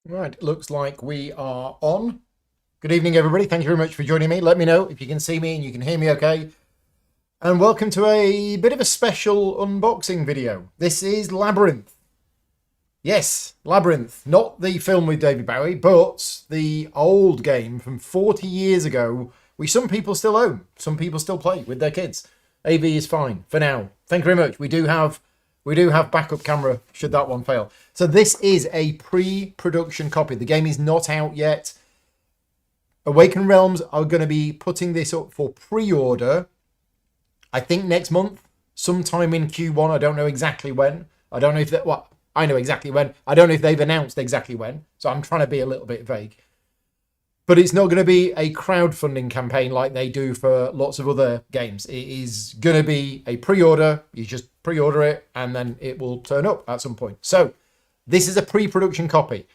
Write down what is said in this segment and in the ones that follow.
Right, looks like we are on. Good evening, everybody. Thank you very much for joining me. Let me know if you can see me and you can hear me okay. And welcome to a bit of a special unboxing video. This is Labyrinth. Yes, Labyrinth. Not the film with David Bowie, but the old game from 40 years ago, which some people still own. Some people still play with their kids. AV is fine for now. Thank you very much. We do have backup camera should that one fail. So this is a pre-production copy. The game is not out yet. Awaken Realms are going to be putting this up for pre-order, I think next month, sometime in Q1. I don't know exactly when. I don't know if that. Well, I know exactly when. I don't know if they've announced exactly when. So I'm trying to be a little bit vague. But it's not going to be a crowdfunding campaign like they do for lots of other games. It is going to be a pre-order. You just pre-order it and then it will turn up at some point. So this is a pre-production copy.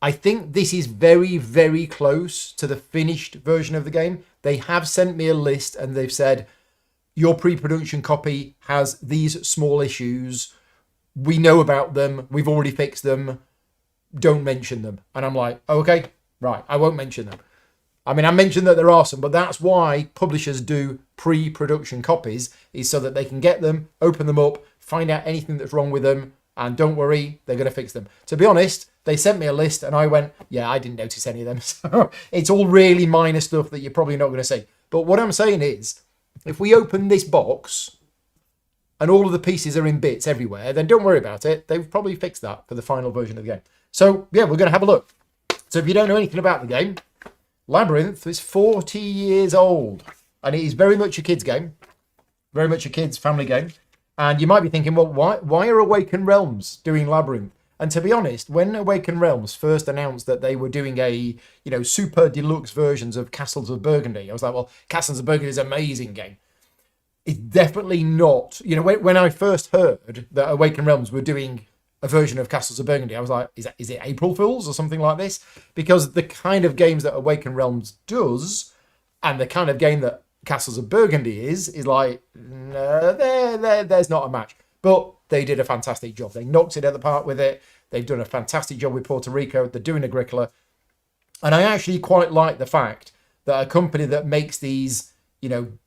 I think this is very, very close to the finished version of the game. They have sent me a list and they've said, your pre-production copy has these small issues. We know about them. We've already fixed them. Don't mention them. And I'm like, okay. Right, I won't mention them. I mean, I mentioned that they're awesome, but that's why publishers do pre-production copies, is so that they can get them, open them up, find out anything that's wrong with them, and don't worry, they're going to fix them. To be honest, they sent me a list, and I went, yeah, I didn't notice any of them. So it's all really minor stuff that you're probably not going to see. But what I'm saying is, if we open this box, and all of the pieces are in bits everywhere, then don't worry about it. They've probably fixed that for the final version of the game. So, yeah, we're going to have a look. So if you don't know anything about the game, Labyrinth is 40 years old. And it is very much a kid's game. Very much a kid's family game. And you might be thinking, well, why are Awaken Realms doing Labyrinth? And to be honest, when Awaken Realms first announced that they were doing a, super deluxe versions of Castles of Burgundy, I was like, well, Castles of Burgundy is an amazing game. It's definitely not, when I first heard that Awaken Realms were doing a version of Castles of Burgundy, I was like, is it April Fools or something like this? Because the kind of games that Awaken Realms does and the kind of game that Castles of Burgundy is like, no, there's not a match. But they did a fantastic job. They knocked it out of the park with it. They've done a fantastic job with Puerto Rico. They're doing Agricola. And I actually quite like the fact that a company that makes these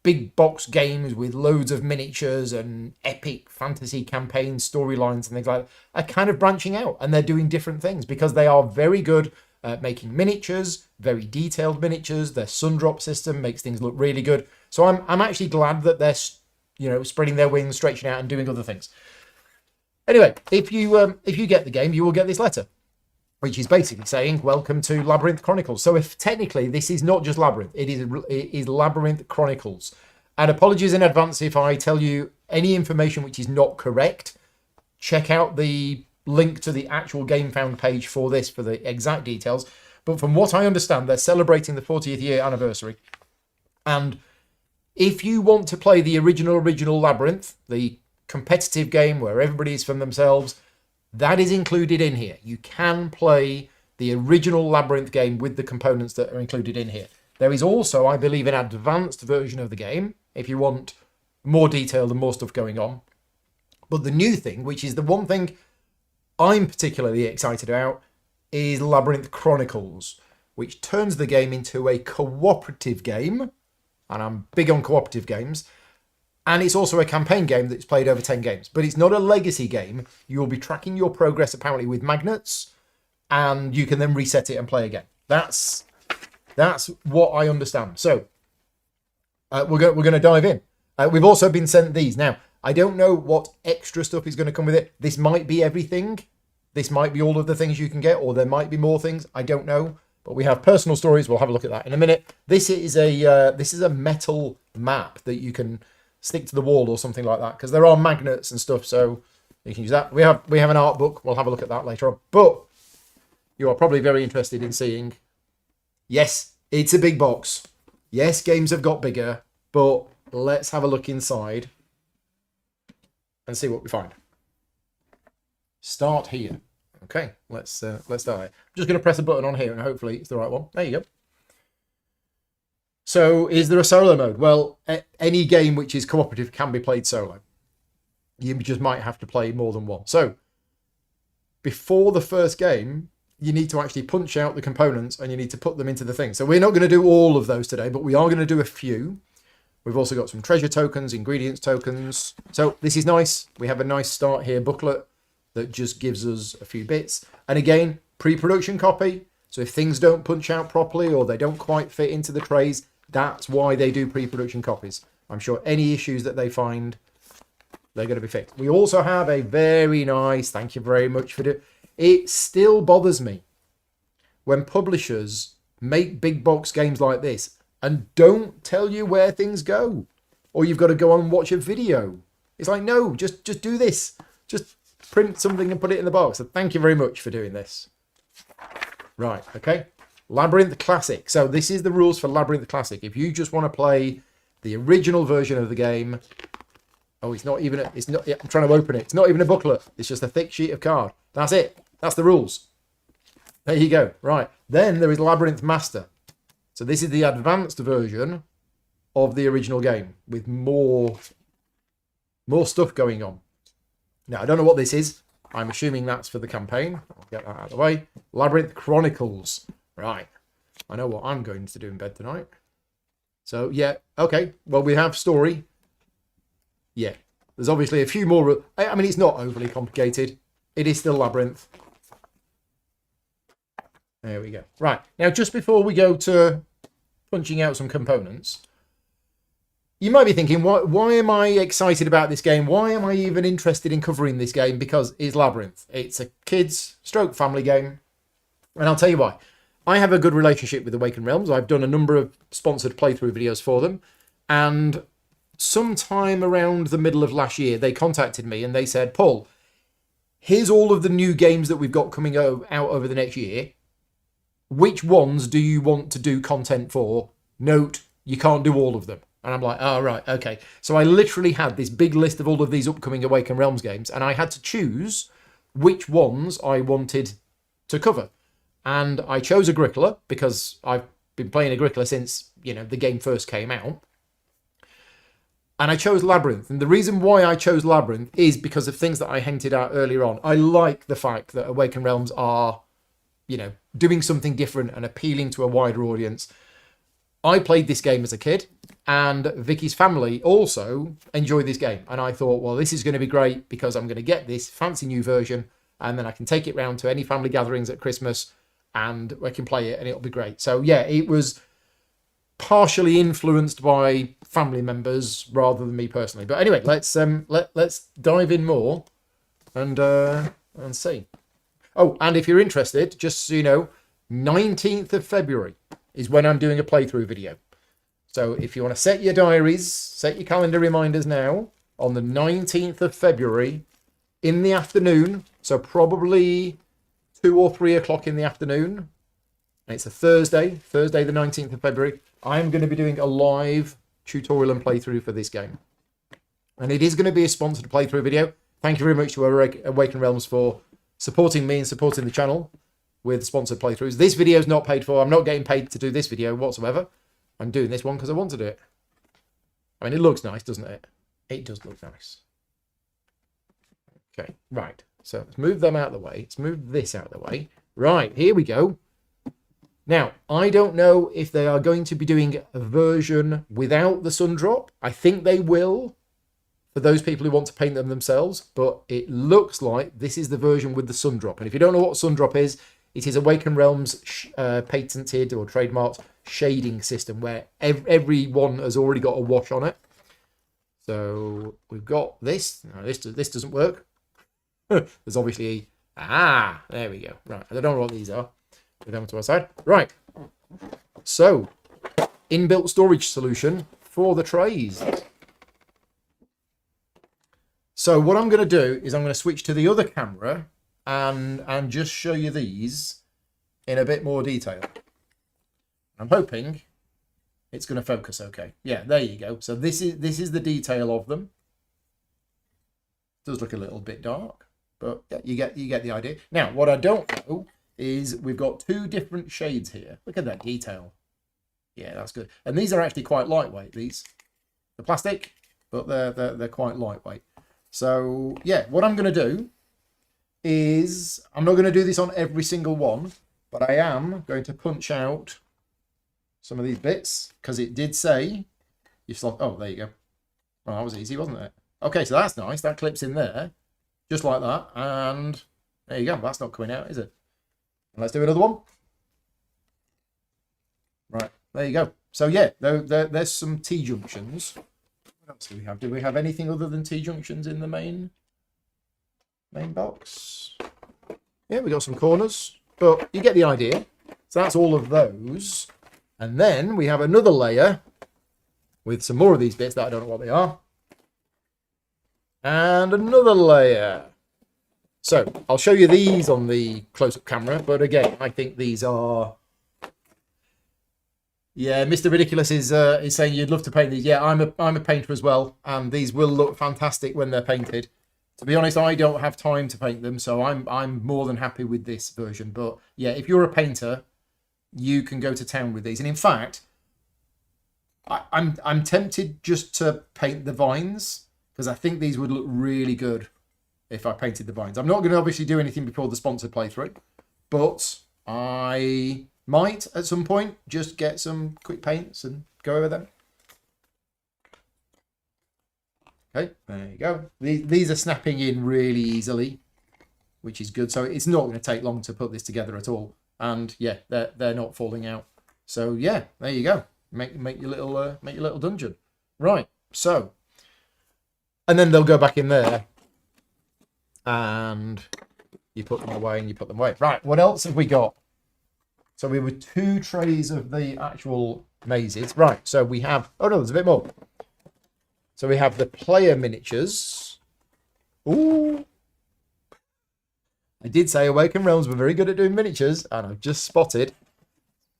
big box games with loads of miniatures and epic fantasy campaigns, storylines and things like that are kind of branching out, and they're doing different things because they are very good at making miniatures, very detailed miniatures. Their sun drop system makes things look really good. So I'm actually glad that they're spreading their wings, stretching out and doing other things. Anyway, if you get the game, you will get this letter, which is basically saying, welcome to Labyrinth Chronicles. So if technically this is not just Labyrinth, it is Labyrinth Chronicles. And apologies in advance if I tell you any information which is not correct. Check out the link to the actual GameFound page for this for the exact details. But from what I understand, they're celebrating the 40th year anniversary. And if you want to play the original Labyrinth, the competitive game where everybody is from themselves, that is included in here. You can play the original Labyrinth game with the components that are included in here. There is also, I believe, an advanced version of the game, if you want more detail and more stuff going on. But the new thing, which is the one thing I'm particularly excited about, is Labyrinth Chronicles, which turns the game into a cooperative game. And I'm big on cooperative games. And it's also a campaign game that's played over 10 games. But it's not a legacy game. You will be tracking your progress apparently with magnets. And you can then reset it and play again. That's what I understand. So we're going to dive in. We've also been sent these. Now, I don't know what extra stuff is going to come with it. This might be everything. This might be all of the things you can get. Or there might be more things. I don't know. But we have personal stories. We'll have a look at that in a minute. This is a metal map that you can stick to the wall or something like that, because there are magnets and stuff, so you can use that. We have an art book. We'll have a look at that later on. But you are probably very interested in seeing, yes, it's a big box. Yes, games have got bigger, but let's have a look inside and see what we find. Start here. Okay, let's start here. I'm just going to press a button on here and hopefully it's the right one. There you go. So is there a solo mode? Well, any game which is cooperative can be played solo. You just might have to play more than one. So before the first game, you need to actually punch out the components and you need to put them into the thing. So we're not going to do all of those today, but we are going to do a few. We've also got some treasure tokens, ingredients tokens. So this is nice. We have a nice start here booklet that just gives us a few bits. And again, pre-production copy. So if things don't punch out properly or they don't quite fit into the trays, that's why they do pre-production copies. I'm sure any issues that they find, they're going to be fixed. We also have a very nice, thank you very much for it. It still bothers me when publishers make big box games like this and don't tell you where things go, or you've got to go on and watch a video. It's like, no, just do this. Just print something and put it in the box. So thank you very much for doing this. Right, okay. Labyrinth Classic. So this is the rules for Labyrinth Classic. If you just want to play the original version of the game, oh, it's not even, yeah, I'm trying to open it. It's not even a booklet. It's just a thick sheet of card. That's it. That's the rules. There you go. Right. Then there is Labyrinth Master. So this is the advanced version of the original game with more stuff going on. Now, I don't know what this is. I'm assuming that's for the campaign. I'll get that out of the way. Labyrinth Chronicles. Right. I know what I'm going to do in bed tonight. So, yeah. Okay. Well, we have story. Yeah. There's obviously a few more. I mean, it's not overly complicated. It is still Labyrinth. There we go. Right. Now, just before we go to punching out some components, you might be thinking, why am I excited about this game? Why am I even interested in covering this game? Because it's Labyrinth. It's a kids stroke family game. And I'll tell you why. I have a good relationship with Awakened Realms. I've done a number of sponsored playthrough videos for them. And sometime around the middle of last year, they contacted me and they said, Paul, here's all of the new games that we've got coming out over the next year. Which ones do you want to do content for? Note, you can't do all of them. And I'm like, oh, right, okay. So I literally had this big list of all of these upcoming Awakened Realms games, and I had to choose which ones I wanted to cover. And I chose Agricola because I've been playing Agricola since, you know, the game first came out. And I chose Labyrinth. And the reason why I chose Labyrinth is because of things that I hinted at earlier on. I like the fact that Awakened Realms are, you know, doing something different and appealing to a wider audience. I played this game as a kid, and Vicky's family also enjoyed this game. And I thought, well, this is going to be great because I'm going to get this fancy new version, and then I can take it round to any family gatherings at Christmas, and I can play it, and it'll be great. So yeah, it was partially influenced by family members rather than me personally. But anyway, let's dive in more and see. Oh, and if you're interested, just so you know, 19th of February is when I'm doing a playthrough video. So if you want to set your diaries, set your calendar reminders now, on the 19th of February in the afternoon, so probably 2 or 3 o'clock in the afternoon, and it's a Thursday the 19th of February, I'm going to be doing a live tutorial and playthrough for this game. And it is going to be a sponsored playthrough video. Thank you very much to Awakened Realms for supporting me and supporting the channel with sponsored playthroughs. This video is not paid for. I'm not getting paid to do this video whatsoever. I'm doing this one because I want to do it. I mean, it looks nice, doesn't it? It does look nice. Okay, right. So let's move them out of the way. Let's move this out of the way. Right, here we go. Now, I don't know if they are going to be doing a version without the sun drop. I think they will, for those people who want to paint them themselves, but it looks like this is the version with the sun drop. And if you don't know what sun drop is, it is Awakened Realms patented or trademarked shading system where everyone has already got a wash on it. So we've got this. No, this doesn't work. There's obviously there we go. Right, I don't know what these are. Put them to our side. Right. So inbuilt storage solution for the trays. So what I'm going to do is I'm going to switch to the other camera and just show you these in a bit more detail. I'm hoping it's going to focus okay. Yeah, there you go. So this is the detail of them. It does look a little bit dark, but yeah, you get the idea. Now, what I don't know is we've got 2 different shades here. Look at that detail. Yeah, that's good. And these are actually quite lightweight, these. The plastic, but they're quite lightweight. So yeah, what I'm going to do is, I'm not going to do this on every single one, but I am going to punch out some of these bits because it did say you slot. Oh, there you go. Well, that was easy, wasn't it? Okay, so that's nice. That clips in there, just like that. And there you go. That's not coming out, is it? And let's do another one. Right, there you go. So yeah, there's some T-junctions. What else do we have? Do we have anything other than T-junctions in the main box? Yeah, we got some corners, but you get the idea. So that's all of those. And then we have another layer with some more of these bits that I don't know what they are. And another layer. So I'll show you these on the close-up camera, but again, I think these are... Yeah, Mr. Ridiculous is saying you'd love to paint these. Yeah, I'm a painter as well, and these will look fantastic when they're painted. To be honest, I don't have time to paint them, so I'm more than happy with this version. But yeah, if you're a painter, you can go to town with these. And in fact, I'm tempted just to paint the vines because I think these would look really good if I painted the vines. I'm not going to obviously do anything before the sponsored playthrough, but I might at some point just get some quick paints and go over them. Okay, there you go. These are snapping in really easily, which is good. So it's not going to take long to put this together at all. And yeah, they're not falling out. So yeah, there you go. Make your little dungeon. Right. So, and then they'll go back in there, and you put them away and you put them away. Right. What else have we got? So we were 2 trays of the actual mazes. Right. So we have. Oh no, there's a bit more. So we have the player miniatures. Ooh. I did say Awakened Realms were very good at doing miniatures, and I've just spotted.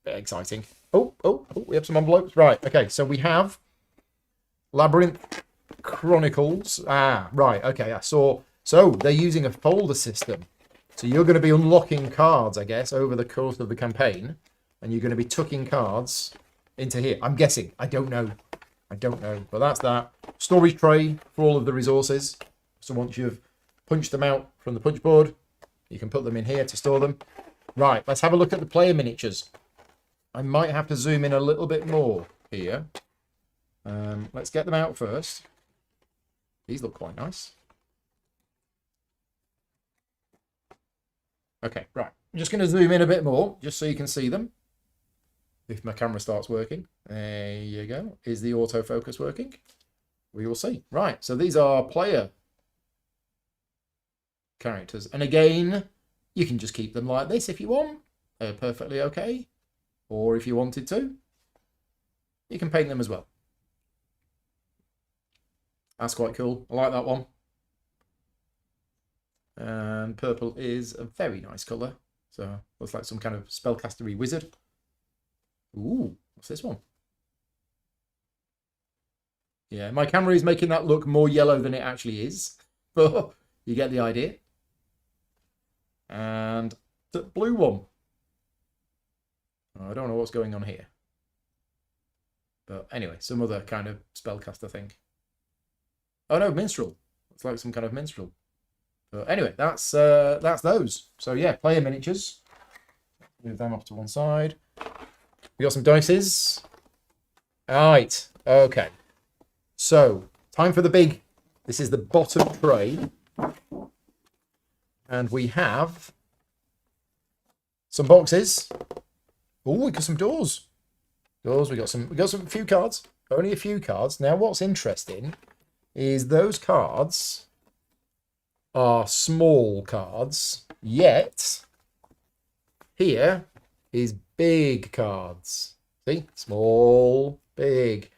Bit exciting. Oh, we have some envelopes. Right, okay, so we have Labyrinth Chronicles. Ah, right, okay, I saw. So they're using a folder system. So you're going to be unlocking cards, I guess, over the course of the campaign, and you're going to be tucking cards into here. I'm guessing. I don't know. But that's that. Storage tray for all of the resources. So once you've punched them out from the punch board, you can put them in here to store them. Right, let's have a look at the player miniatures. I might have to zoom in a little bit more here. Let's get them out first. These look quite nice. Okay, right. I'm just going to zoom in a bit more, just so you can see them. If my camera starts working. There you go. Is the autofocus working? We will see. Right, so these are player characters. And again, you can just keep them like this if you want. They're perfectly okay. Or if you wanted to, you can paint them as well. That's quite cool. I like that one. And purple is a very nice colour. So looks like some kind of spellcastery wizard. Ooh, what's this one? Yeah, my camera is making that look more yellow than it actually is. But you get the idea. And the blue one. I don't know what's going on here. But anyway, some other kind of spellcaster thing. Oh no, minstrel. It's like some kind of minstrel. But anyway, that's those. So yeah, player miniatures. Move them off to one side. We got some dices. Alright, okay. So, time for the big. This is the bottom tray. And we have some boxes. Oh, we got some doors. We got some few cards. Only a few cards. Now what's interesting is those cards are small cards, yet here is big cards. See? Small, big.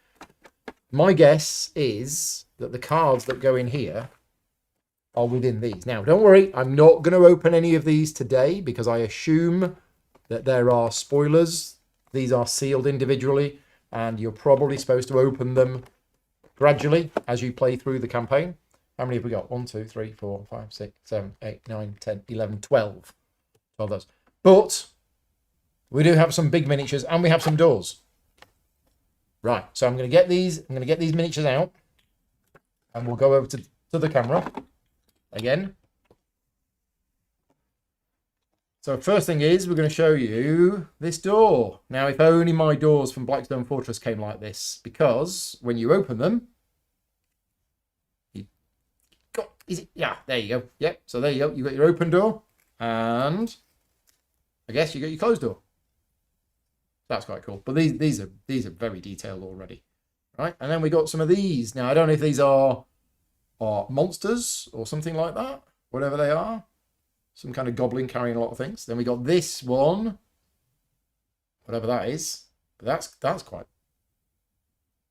My guess is that the cards that go in here are within these. Now, don't worry, I'm not going to open any of these today because I assume that there are spoilers. These are sealed individually, and you're probably supposed to open them gradually as you play through the campaign. How many have we got? 1, 2, 3, 4, 5, 6, 7, 8, 9, 10, 11, 12. 12 those. But we do have some big miniatures and we have some doors. Right, so I'm going to get these miniatures out, and we'll go over to the camera again. So first thing is we're going to show you this door. Now, if only my doors from Blackstone Fortress came like this, because when you open them, yeah, there you go. Yep. So there you go. You got your open door, and I guess you got your closed door. That's quite cool. But these are very detailed already, right? And then we got some of these. Now I don't know if these are monsters or something like that, whatever they are. Some kind of goblin carrying a lot of things. Then we got this one, whatever that is. But that's quite,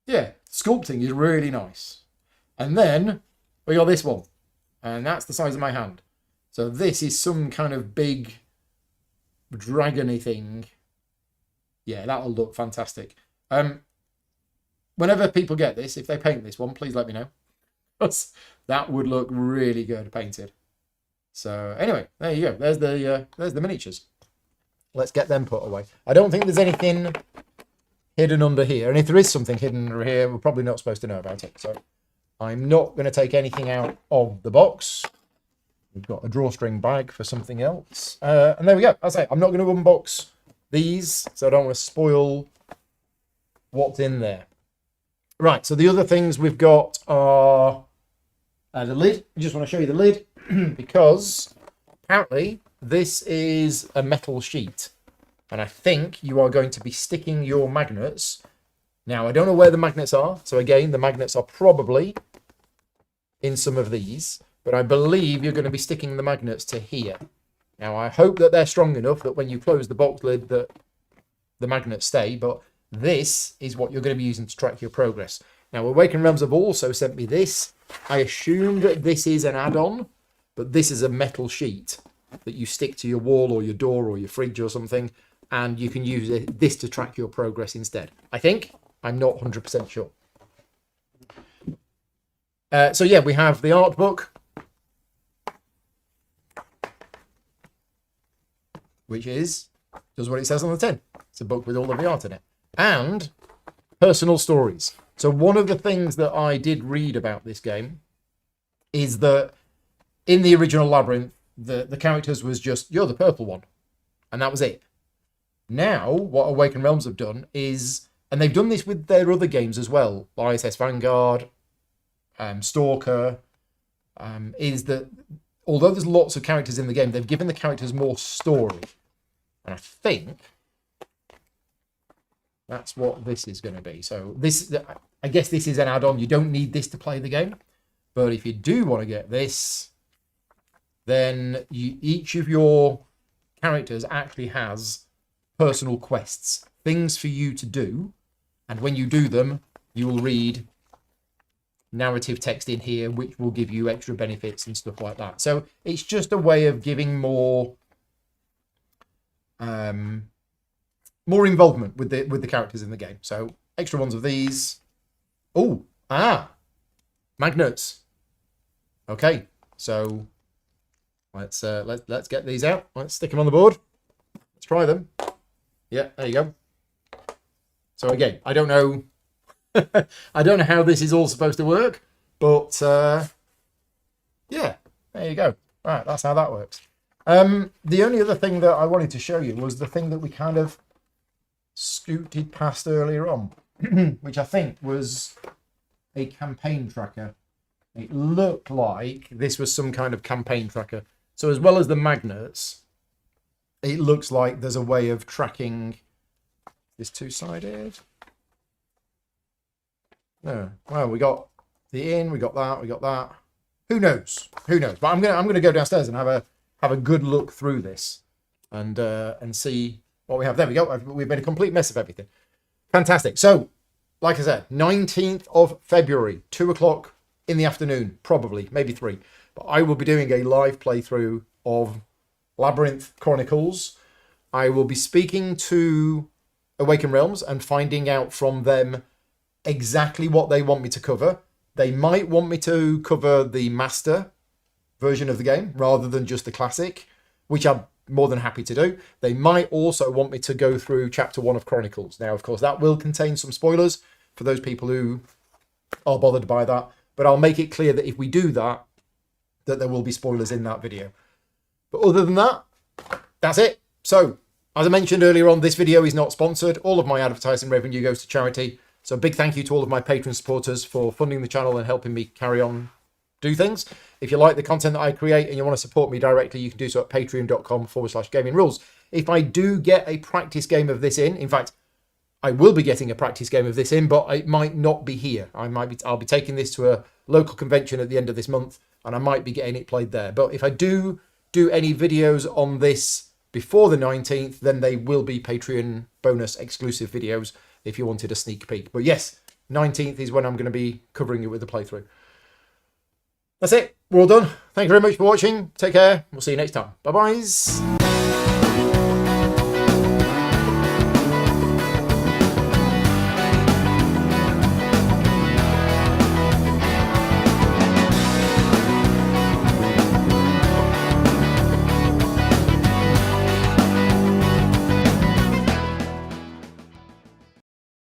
yeah, sculpting is really nice. And then we got this one, and that's the size of my hand. So this is some kind of big dragony thing. Yeah, that'll look fantastic. Whenever people get this, if they paint this one, please let me know. That would look really good painted. So anyway, there you go. There's the miniatures. Let's get them put away. I don't think there's anything hidden under here. And if there is something hidden under here, we're probably not supposed to know about it. So I'm not going to take anything out of the box. We've got a drawstring bag for something else. And there we go. I'll say I'm not going to unbox these, so I don't want to spoil what's in there. Right, so the other things we've got are the lid. I just want to show you the lid because apparently this is a metal sheet. And I think you are going to be sticking your magnets. Now, I don't know where the magnets are. So again, the magnets are probably in some of these. But I believe you're going to be sticking the magnets to here. Now, I hope that they're strong enough that when you close the box lid that the magnets stay. But this is what you're going to be using to track your progress. Now, Awakened Realms have also sent me this. I assume that this is an add-on. But this is a metal sheet that you stick to your wall or your door or your fridge or something. And you can use this to track your progress instead. I think. I'm not 100% sure. So yeah, we have the art book, which does what it says on the tin. It's a book with all of the art in it. And personal stories. So one of the things that I did read about this game is that in the original Labyrinth, the characters was just, you're the purple one. And that was it. Now, what Awakened Realms have done is, and they've done this with their other games as well, ISS Vanguard, Stalker, is that although there's lots of characters in the game, they've given the characters more story. And I think that's what this is going to be. So this, I guess this is an add-on. You don't need this to play the game. But if you do want to get this, then each of your characters actually has personal quests, things for you to do. And when you do them, you will read narrative text in here, which will give you extra benefits and stuff like that. So it's just a way of giving more involvement with the characters in the game. So extra ones of these. Magnets. Okay, so let's get these out. Let's stick them on the board. Let's try them. Yeah, there you go. So again, I don't know. I don't know how this is all supposed to work, but yeah, there you go. Right, that's how that works. The only other thing that I wanted to show you was the thing that we kind of scooted past earlier on, which I think was a campaign tracker. It looked like this was some kind of campaign tracker. So as well as the magnets, it looks like there's a way of tracking this two-sided. No, well, we got the inn, we got that. Who knows? But I'm gonna go downstairs and have a good look through this and see what we have. There we go. We've made a complete mess of everything. Fantastic. So, like I said, 19th of February, 2 o'clock in the afternoon, probably, maybe 3. But I will be doing a live playthrough of Labyrinth Chronicles. I will be speaking to Awakened Realms and finding out from them exactly what they want me to cover. They might want me to cover the master version of the game rather than just the classic, which I'm more than happy to do. They might also want me to go through chapter 1 of Chronicles. Now, of course, that will contain some spoilers for those people who are bothered by that, but I'll make it clear that if we do that, that there will be spoilers in that video. But other than that, that's it. So, as I mentioned earlier on, this video is not sponsored. All of my advertising revenue goes to charity. So a big thank you to all of my Patreon supporters for funding the channel and helping me carry on do things. If you like the content that I create and you want to support me directly, you can do so at patreon.com/gaming rules. If I do get a practice game of this in fact, I will be getting a practice game of this in, but it might not be here. I'll be taking this to a local convention at the end of this month, and I might be getting it played there. But if I do any videos on this before the 19th, then they will be Patreon bonus exclusive videos if you wanted a sneak peek. But yes, 19th is when I'm going to be covering it with the playthrough. That's it. We're all done. Thank you very much for watching. Take care. We'll see you next time. Bye-bye.